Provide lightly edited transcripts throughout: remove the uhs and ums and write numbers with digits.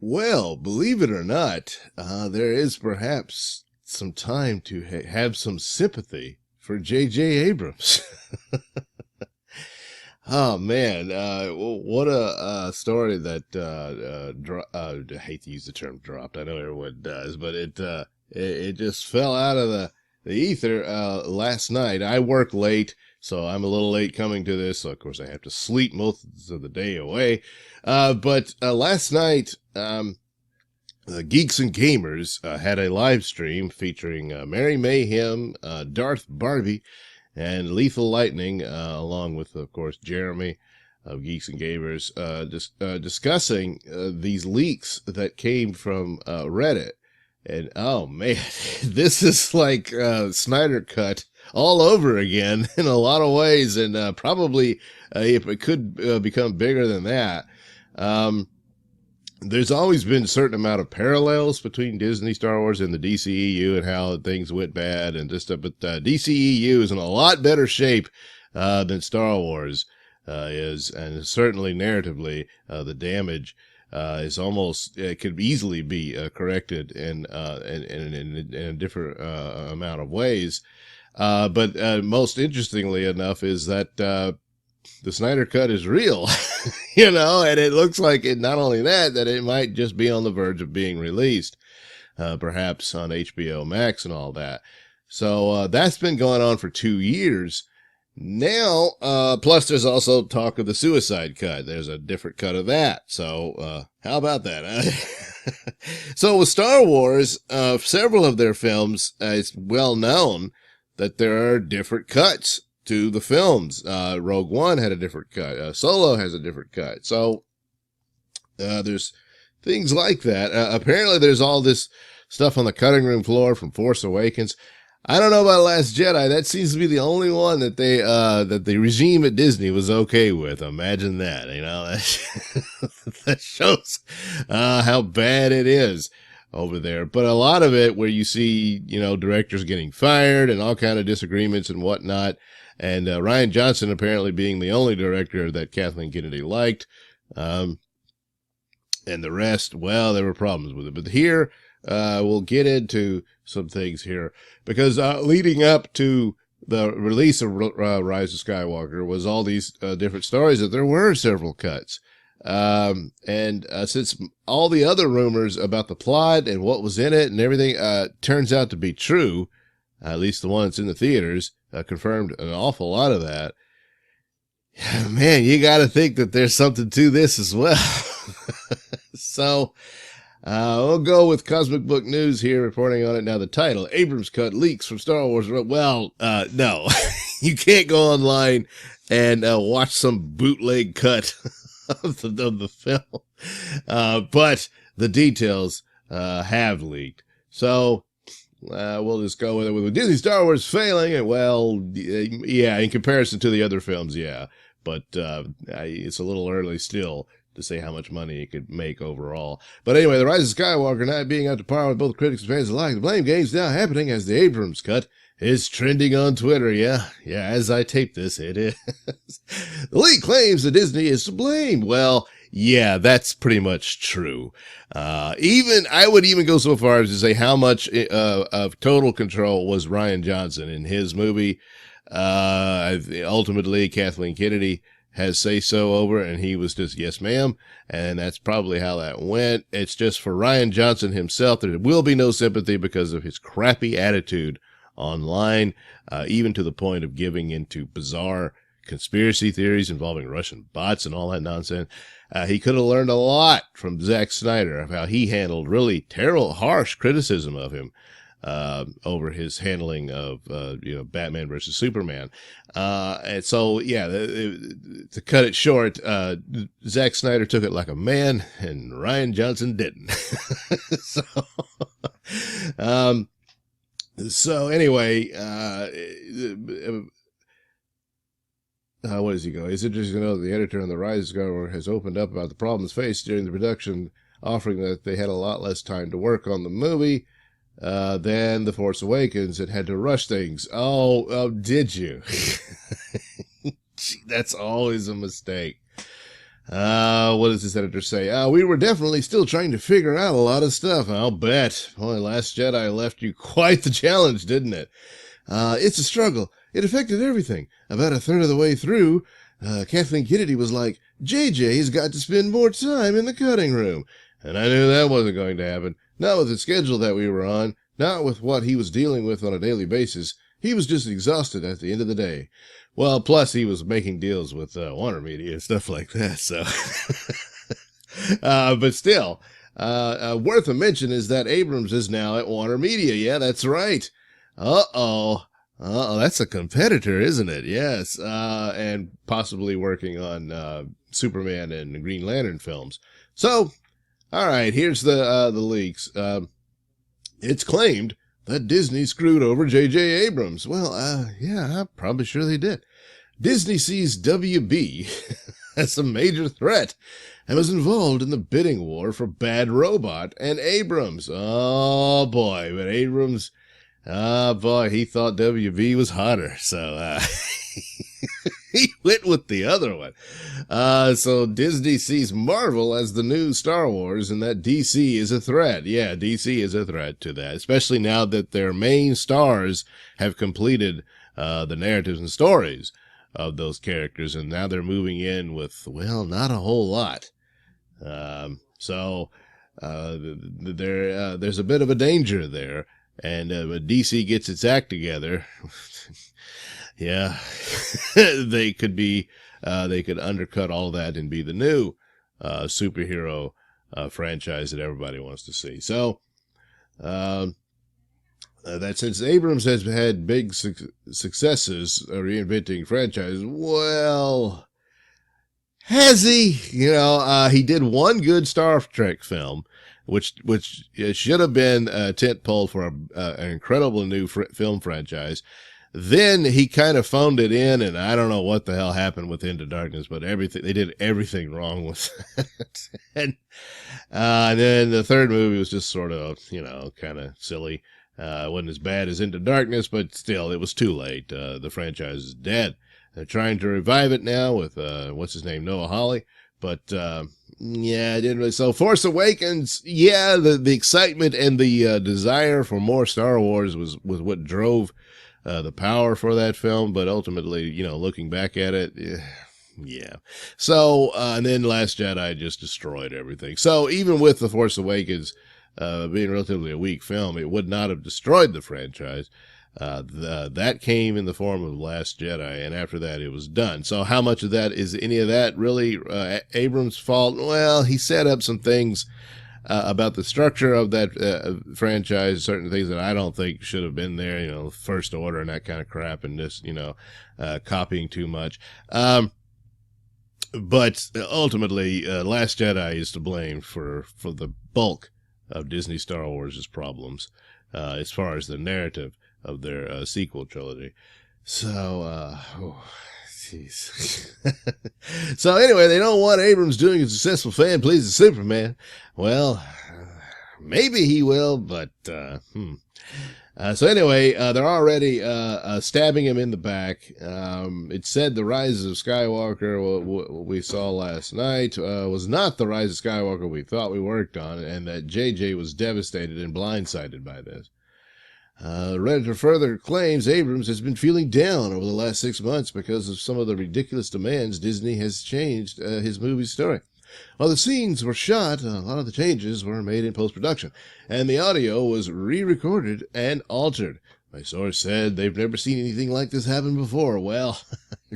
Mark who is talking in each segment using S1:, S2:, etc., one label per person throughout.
S1: Well, believe it or not, there is perhaps some time to have some sympathy for J.J. Abrams. Oh man, what a story that I hate to use the term dropped. I know everyone does, but it just fell out of the ether last night. I work late, so I'm a little late coming to this. So of course I have to sleep most of the day away. But last night, the Geeks and Gamers had a live stream featuring Mary Mayhem, Darth Barbie, and Lethal Lightning, along with, of course, Jeremy of Geeks and Gamers, discussing these leaks that came from Reddit. And oh man, this is like Snyder Cut all over again in a lot of ways, and probably if it could become bigger than that. There's always been a certain amount of parallels between Disney, Star Wars, and the DCEU and how things went bad and this stuff. But DCEU is in a lot better shape than Star Wars is, and certainly narratively, the damage is almost it could easily be corrected in a different amount of ways. But most interestingly enough is that the Snyder Cut is real, and it looks like it, not only that it might just be on the verge of being released, perhaps on HBO Max and all that. So, that's been going on for 2 years now. Plus there's also talk of the Suicide Cut. There's a different cut of that. So, how about that? So with Star Wars, several of their films, it's well known that there are different cuts to the films. Rogue One had a different cut. Solo has a different cut. So there's things like that. Apparently there's all this stuff on the cutting room floor from Force Awakens. I don't know about Last Jedi. That seems to be the only one that that the regime at Disney was okay with. Imagine that, that shows how bad it is over there. But a lot of it where you see, directors getting fired and all kind of disagreements and whatnot. And Rian Johnson apparently being the only director that Kathleen Kennedy liked. And the rest, well, there were problems with it. But here, we'll get into some things here. Because leading up to the release of Rise of Skywalker was all these different stories that there were several cuts. And since all the other rumors about the plot and what was in it and everything turns out to be true, at least the one that's in the theaters, confirmed an awful lot of that. Man, you got to think that there's something to this as well. So, we'll go with Cosmic Book News here reporting on it. Now, the title, Abrams Cut Leaks from Star Wars. Well, no, you can't go online and watch some bootleg cut of the film. But the details have leaked. So, we'll just go with it. With Disney Star Wars failing, and well, yeah, in comparison to the other films, yeah. But it's a little early still to say how much money it could make overall. But anyway, the Rise of Skywalker not being up to par with both critics and fans alike. The blame game's now happening as the Abrams cut is trending on Twitter. Yeah, as I tape this, it is. The leak claims that Disney is to blame. Well, yeah, that's pretty much true. I would even go so far as to say how much of total control was Rian Johnson in his movie. Ultimately, Kathleen Kennedy has say-so over, and he was just, yes, ma'am. And that's probably how that went. It's just for Rian Johnson himself, there will be no sympathy because of his crappy attitude online, even to the point of giving into bizarre conspiracy theories involving Russian bots and all that nonsense. He could have learned a lot from Zack Snyder of how he handled really terrible, harsh criticism of him over his handling of Batman versus Superman. And so, yeah, to cut it short, Zack Snyder took it like a man, and Rian Johnson didn't. So anyway, what does he go? It's interesting to know that the editor on the Rise of Skywalker has opened up about the problems faced during the production, offering that they had a lot less time to work on the movie than The Force Awakens and had to rush things. Oh, did you? That's always a mistake. What does this editor say? We were definitely still trying to figure out a lot of stuff. I'll bet. Boy, Last Jedi left you quite the challenge, didn't it? It's a struggle. It affected everything. About a third of the way through, Kathleen Kennedy was like, JJ's got to spend more time in the cutting room. And I knew that wasn't going to happen. Not with the schedule that we were on. Not with what he was dealing with on a daily basis. He was just exhausted at the end of the day. Well, plus he was making deals with Warner Media and stuff like that, so. But still, worth a mention is that Abrams is now at Warner Media. Yeah, that's right. Uh-oh. Uh-oh, that's a competitor, isn't it? Yes, and possibly working on Superman and Green Lantern films. So, all right, here's the leaks. It's claimed that Disney screwed over J.J. Abrams. Well, yeah, I'm probably sure they did. Disney sees WB as a major threat and was involved in the bidding war for Bad Robot and Abrams. Oh, boy, but Abrams, he thought WB was hotter, so he went with the other one. So Disney sees Marvel as the new Star Wars, and that DC is a threat. Yeah, DC is a threat to that, especially now that their main stars have completed the narratives and stories of those characters, and now they're moving in with, well, not a whole lot. There's a bit of a danger there, and when DC gets its act together, yeah, they could undercut all that and be the new superhero franchise that everybody wants to see. So, that since Abrams has had big successes reinventing franchises, well, has he? You know, he did one good Star Trek film, which should have been a tentpole for an incredible new film franchise. Then he kind of phoned it in, and I don't know what the hell happened with Into Darkness, but they did everything wrong with that. And then the third movie was just sort of, kind of silly. It wasn't as bad as Into Darkness, but still, it was too late. The franchise is dead. They're trying to revive it now with, Noah Hawley. But, yeah, it didn't really. So Force Awakens, yeah, the excitement and the desire for more Star Wars was what drove the power for that film. But ultimately, looking back at it, yeah. So, and then Last Jedi just destroyed everything. So even with The Force Awakens being relatively a weak film, it would not have destroyed the franchise. That came in the form of Last Jedi, and after that it was done. So how much of that is any of that really Abrams' fault? Well, he set up some things about the structure of that franchise, certain things that I don't think should have been there, First Order and that kind of crap, and just, copying too much. But ultimately, Last Jedi is to blame for the bulk of Disney Star Wars' problems, as far as the narrative of their sequel trilogy. So, jeez. So anyway, they don't want Abrams doing a successful fan pleases Superman. Well, maybe he will, but so anyway, they're already stabbing him in the back. It said the Rise of Skywalker, what we saw last night, was not the Rise of Skywalker we thought we worked on, and that JJ was devastated and blindsided by this. Redditor further claims Abrams has been feeling down over the last 6 months because of some of the ridiculous demands Disney has changed his movie story. While the scenes were shot, a lot of the changes were made in post-production, and the audio was re-recorded and altered. My source said they've never seen anything like this happen before. Well,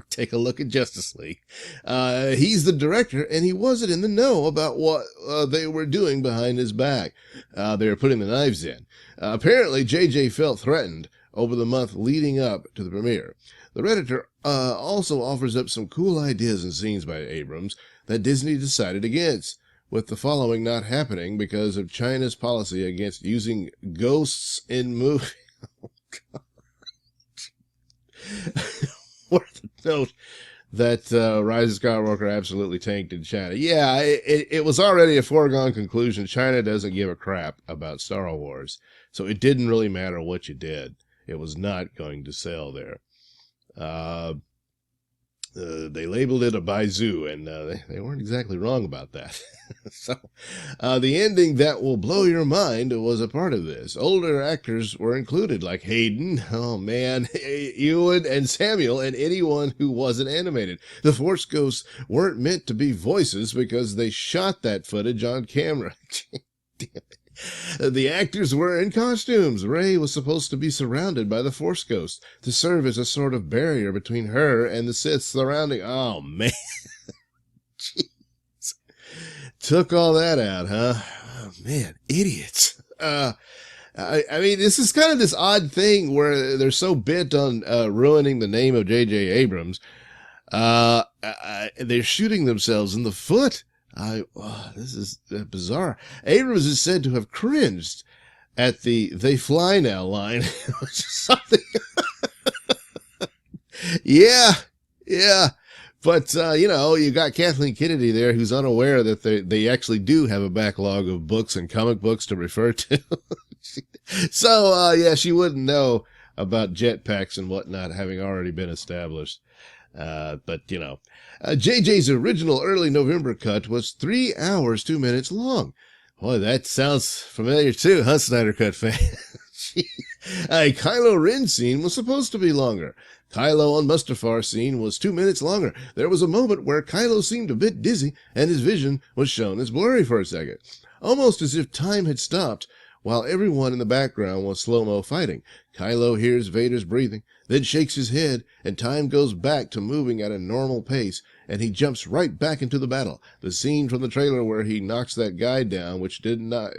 S1: take a look at Justice League. He's the director, and he wasn't in the know about what they were doing behind his back. They were putting the knives in. Apparently, JJ felt threatened over the month leading up to the premiere. The Redditor also offers up some cool ideas and scenes by Abrams that Disney decided against, with the following not happening because of China's policy against using ghosts in movies. Oh, God. Worth a note that Rise of Skywalker absolutely tanked in China. Yeah, it was already a foregone conclusion. China doesn't give a crap about Star Wars, so it didn't really matter what you did. It was not going to sell there. They labeled it a Baizu, and they weren't exactly wrong about that. So, the ending that will blow your mind was a part of this. Older actors were included, like Hayden, oh man, Ewan, and Samuel, and anyone who wasn't animated. The Force Ghosts weren't meant to be voices because they shot that footage on camera. Damn it. The actors were in costumes. Rey was supposed to be surrounded by the Force Ghost to serve as a sort of barrier between her and the Sith surrounding. Oh, man. Jeez. Took all that out, huh? Oh, man, idiots. I mean, this is kind of this odd thing where they're so bent on ruining the name of J.J. Abrams. They're shooting themselves in the foot. This is bizarre. Abrams is said to have cringed at the "they fly now" line. Something. Yeah. But, you got Kathleen Kennedy there who's unaware that they actually do have a backlog of books and comic books to refer to. So, she wouldn't know about jetpacks and whatnot having already been established. But JJ's original early November cut was 3 hours, 2 minutes long. Boy, that sounds familiar too, huh, Snyder Cut fan? A Kylo Ren scene was supposed to be longer. Kylo on Mustafar scene was 2 minutes longer. There was a moment where Kylo seemed a bit dizzy, and his vision was shown as blurry for a second. Almost as if time had stopped, while everyone in the background was slow-mo fighting. Kylo hears Vader's breathing, then shakes his head, and time goes back to moving at a normal pace, and he jumps right back into the battle. The scene from the trailer where he knocks that guy down, which did end up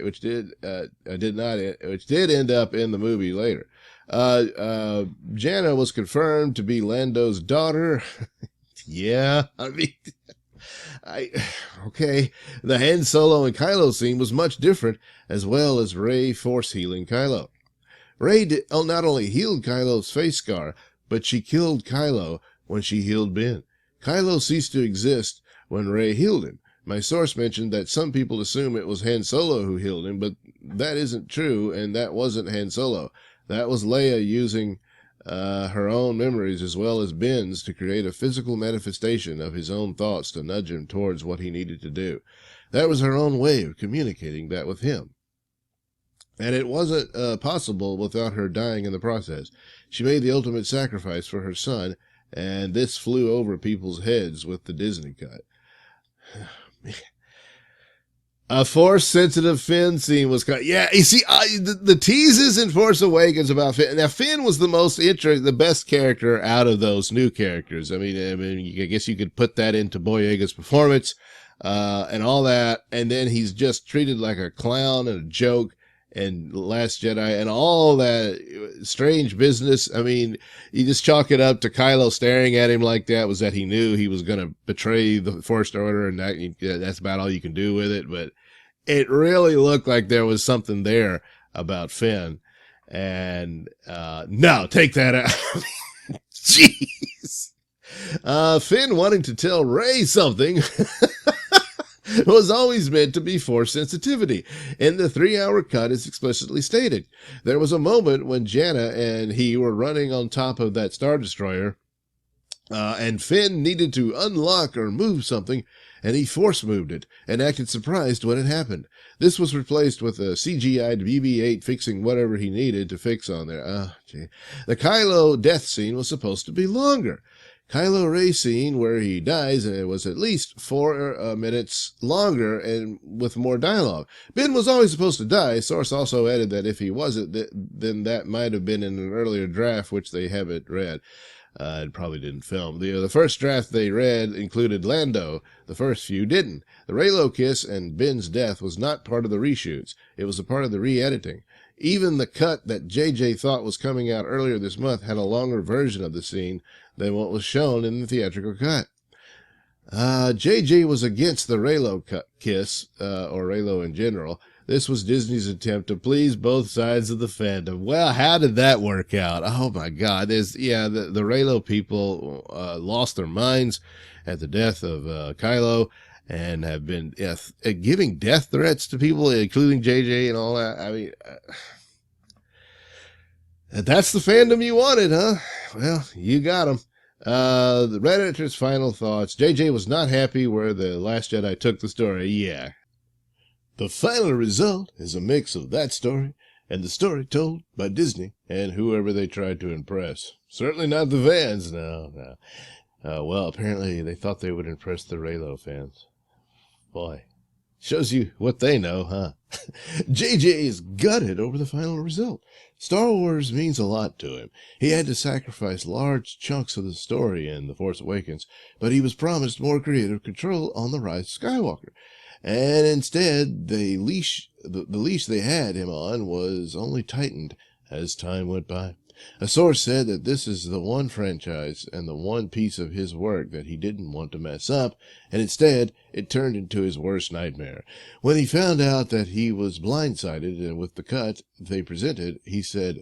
S1: in the movie later. Jannah was confirmed to be Lando's daughter. Yeah, I mean, okay. The Han Solo and Kylo scene was much different, as well as Rey force healing Kylo. Rey not only healed Kylo's face scar, but she killed Kylo when she healed Ben. Kylo ceased to exist when Rey healed him. My source mentioned that some people assume it was Han Solo who healed him, but that isn't true, and that wasn't Han Solo. That was Leia using her own memories as well as Ben's to create a physical manifestation of his own thoughts to nudge him towards what he needed to do. That was her own way of communicating that with him. And it wasn't possible without her dying in the process. She made the ultimate sacrifice for her son, and this flew over people's heads with the Disney cut. A Force-sensitive Finn scene was cut. Yeah, you see, the teases in Force Awakens about Finn. Now, Finn was the most interesting, the best character out of those new characters. I mean, I guess you could put that into Boyega's performance, and all that. And then he's just treated like a clown and a joke, and Last Jedi, and all that strange business. I mean, you just chalk it up to Kylo staring at him like that was that he knew he was going to betray the First Order, and that's about all you can do with it. But it really looked like there was something there about Finn. And no, take that out. Jeez. Finn wanting to tell Rey something was always meant to be Force sensitivity. In the 3-hour cut, it's explicitly stated. There was a moment when Jannah and he were running on top of that Star Destroyer, and Finn needed to unlock or move something, and he force moved it, and acted surprised when it happened. This was replaced with a CGI'd BB-8 fixing whatever he needed to fix on there. The Kylo death scene was supposed to be longer. Kylo Ren scene where he dies, and it was at least 4 minutes longer and with more dialogue. Ben was always supposed to die. Source also added that if he wasn't, then that might have been in an earlier draft, which they haven't read. It probably didn't film. The first draft they read included Lando. The first few didn't. The Reylo kiss and Ben's death was not part of the reshoots. It was a part of the re-editing. Even the cut that JJ thought was coming out earlier this month had a longer version of the scene than what was shown in the theatrical cut. JJ was against the Reylo kiss, or Reylo in general. This was Disney's attempt to please both sides of the fandom. Well, how did that work out? Oh my God. The Reylo people lost their minds at the death of Kylo, and have been giving death threats to people, including JJ and all that. I mean, that's the fandom you wanted, huh? Well, you got them. The Red Editor's final thoughts. JJ was not happy where The Last Jedi took the story. Yeah. The final result is a mix of that story and the story told by Disney and whoever they tried to impress. Certainly not the fans, no. Well, apparently they thought they would impress the Reylo fans. Boy, shows you what they know, huh? JJ is gutted over the final result. Star Wars means a lot to him. He had to sacrifice large chunks of the story in The Force Awakens, but he was promised more creative control on The Rise of Skywalker. And instead, the leash they had him on was only tightened as time went by. A source said that this is the one franchise and the one piece of his work that he didn't want to mess up, and instead it turned into his worst nightmare. When he found out that he was blindsided and with the cut they presented, he said,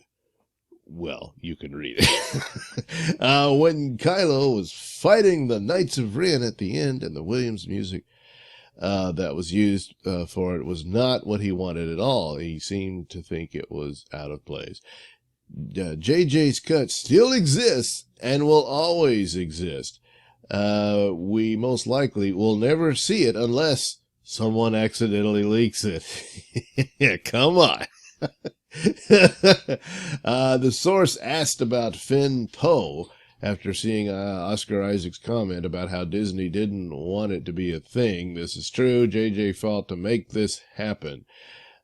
S1: well, you can read it. When Kylo was fighting the Knights of Ren at the end and the Williams music that was used for it was not what he wanted at all. He seemed to think it was out of place. JJ's cut still exists and will always exist. We most likely will never see it unless someone accidentally leaks it. Yeah, come on. The source asked about Finn Poe after seeing Oscar Isaac's comment about how Disney didn't want it to be a thing. This is true. JJ fought to make this happen.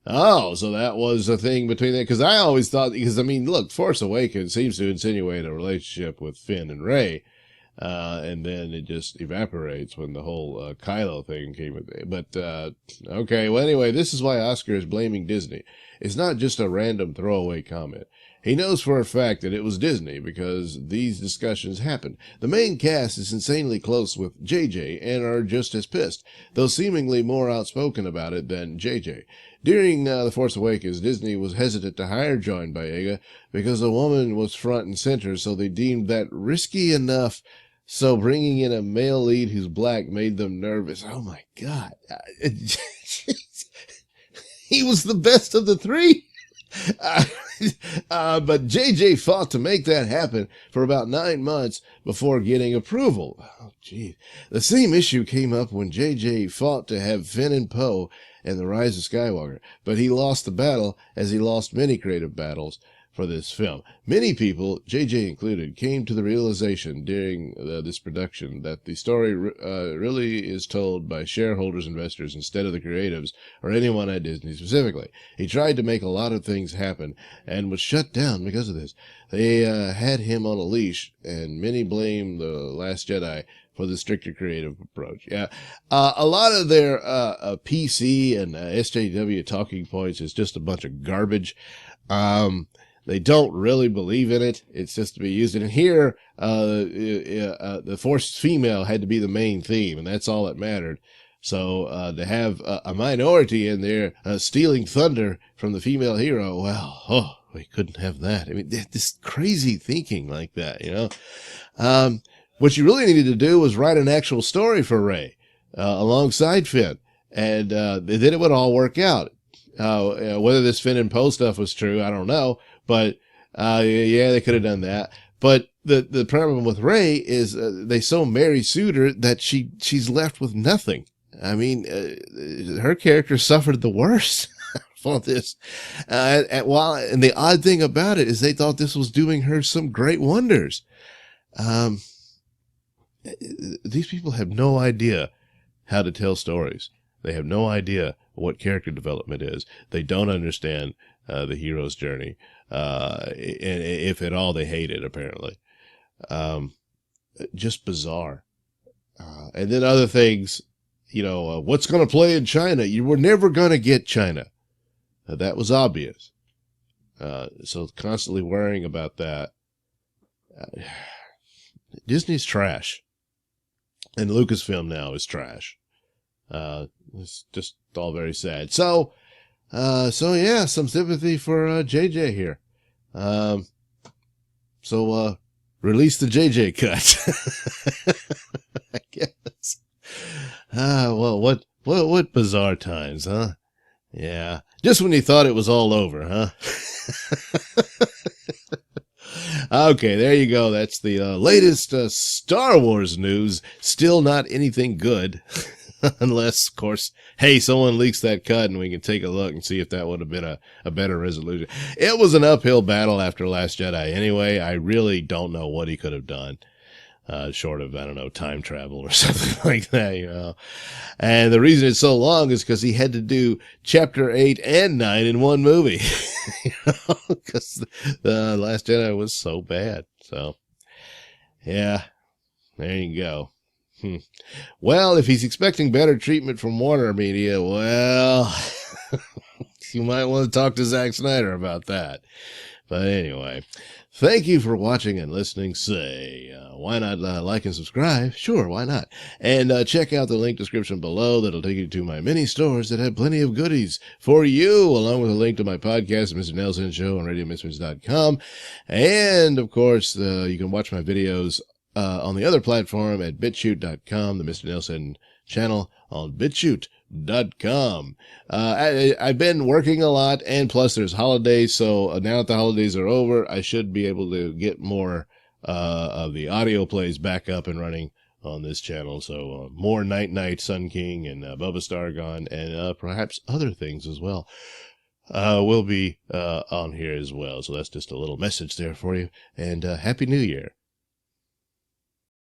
S1: Oh, so that was a thing between them. Because I always thought, because I mean, look, Force Awakens seems to insinuate a relationship with Finn and Rey. And then it just evaporates when the whole Kylo thing came with it. But, okay, well, anyway, this is why Oscar is blaming Disney. It's not just a random throwaway comment. He knows for a fact that it was Disney because these discussions happened. The main cast is insanely close with JJ and are just as pissed, though seemingly more outspoken about it than JJ. During The Force Awakens, Disney was hesitant to hire John Boyega because a woman was front and center, so they deemed that risky enough. So bringing in a male lead who's black made them nervous. Oh my God. He was the best of the three. But JJ fought to make that happen for about 9 months before getting approval. Oh, gee. The same issue came up when JJ fought to have Finn and Poe in The Rise of Skywalker, but he lost the battle as he lost many creative battles for this film. Many people, JJ included, came to the realization during this production that the story really is told by shareholders, investors, instead of the creatives or anyone at Disney specifically. He tried to make a lot of things happen and was shut down because of this. They had him on a leash, and many blame The Last Jedi for the stricter creative approach. Yeah, a lot of their PC and SJW talking points is just a bunch of garbage. They don't really believe in it. It's just to be used. And here, the Force female had to be the main theme, and that's all that mattered. So to have a minority in there stealing thunder from the female hero, well, we couldn't have that. I mean, this crazy thinking like that, you know. What you really needed to do was write an actual story for Rey alongside Finn, and then it would all work out. Whether this Finn and Poe stuff was true, I don't know. But, yeah, they could have done that. But the problem with Rey is they so Mary sued her that she's left with nothing. I mean, her character suffered the worst for this. And the odd thing about it is they thought this was doing her some great wonders. These people have no idea how to tell stories. They have no idea what character development is. They don't understand the hero's journey. And if at all, they hate it, apparently. Just bizarre. And then other things, you know, what's going to play in China? You were never going to get China. That was obvious. So constantly worrying about that. Disney's trash. And Lucasfilm now is trash. It's just all very sad. So yeah, some sympathy for JJ here. So release the JJ cut. I guess. Well, what bizarre times, huh? Yeah. Just when you thought it was all over, huh? Okay, there you go. That's the latest Star Wars news. Still not anything good. Unless, of course, hey, someone leaks that cut and we can take a look and see if that would have been a better resolution. It was an uphill battle after Last Jedi anyway. I really don't know what he could have done. Short of, I don't know, time travel or something like that, you know. And the reason it's so long is because he had to do chapter 8 and 9 in one movie. You know, because the Last Jedi was so bad. So, yeah, there you go. Well, if he's expecting better treatment from Warner Media, well, you might want to talk to Zack Snyder about that. But anyway, thank you for watching and listening. Say, why not like and subscribe? Sure, why not? And check out the link description below. That'll take you to my mini stores that have plenty of goodies for you, along with a link to my podcast, Mr Nailsin Show on RadioMisfits.com. And, of course, you can watch my videos on the other platform at BitChute.com, the Mr Nailsin channel on BitChute.com. I've been working a lot, and plus there's holidays, so now that the holidays are over, I should be able to get more of the audio plays back up and running on this channel. So more Night Sun King and Bubba Stargon and perhaps other things as well will be on here as well. So that's just a little message there for you, and Happy New Year.